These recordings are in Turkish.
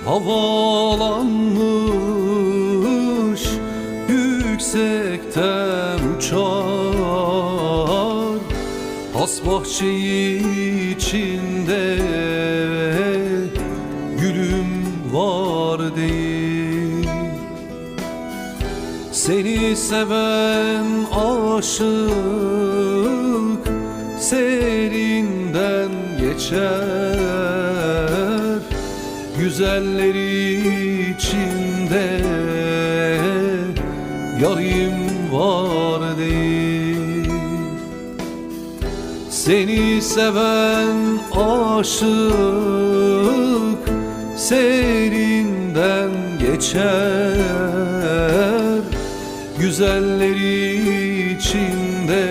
havalanmış, yüksekten uçar. Has bahçe içinde gülüm var değil. Seni seven aşık serinden geçer. Güzelleri içinde yarim var değil. Seni seven aşık serinden geçer. Güzelleri içinde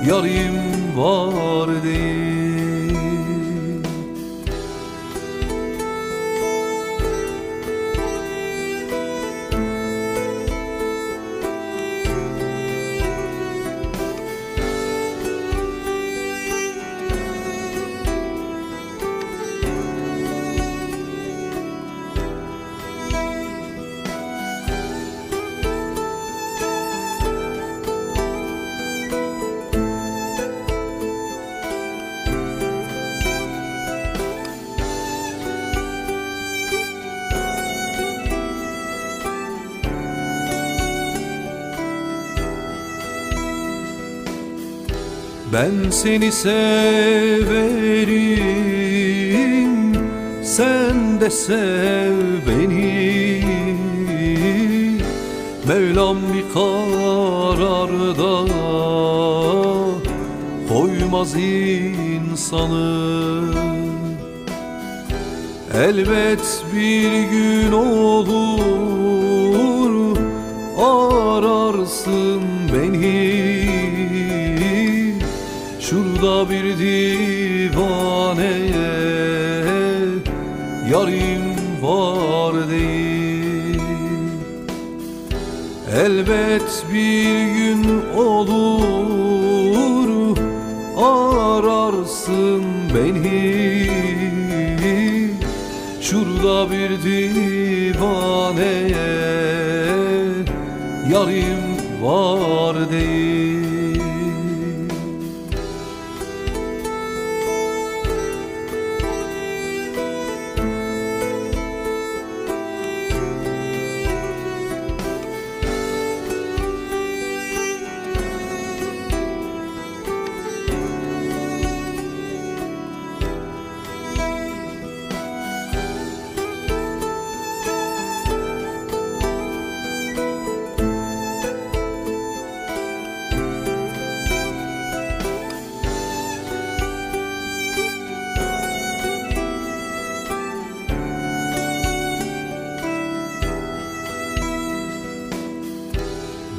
yarim var değil. Ben seni severim, sen de sev beni. Mevlam bir kararda koymaz insanı. Elbet bir gün olur, ararsın beni. Şurada bir divaneye yarim var değil. Elbet bir gün olur, ararsın beni. Şurada bir divaneye yarim var değil.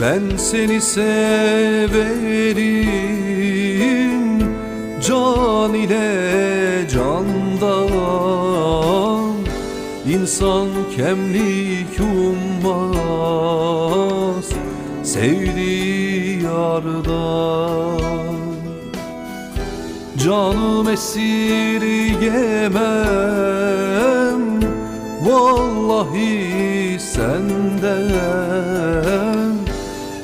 Ben seni severim, can ile candan. İnsan kemlik ummaz sevdiği yardan. Canım esirgemem vallahi senden.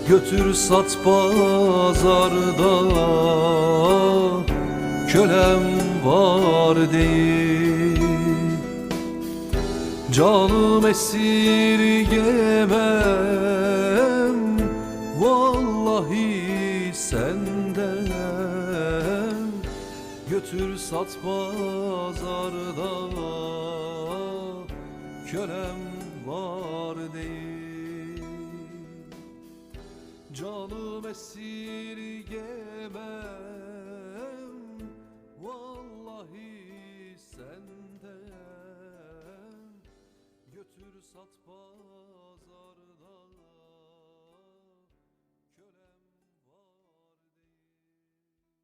Götür sat pazarda, kölem var değil. Canım esirgemem vallahi senden. Götür sat pazarda, kölem var değil. Canım esirgemem vallahi senden. Götür sat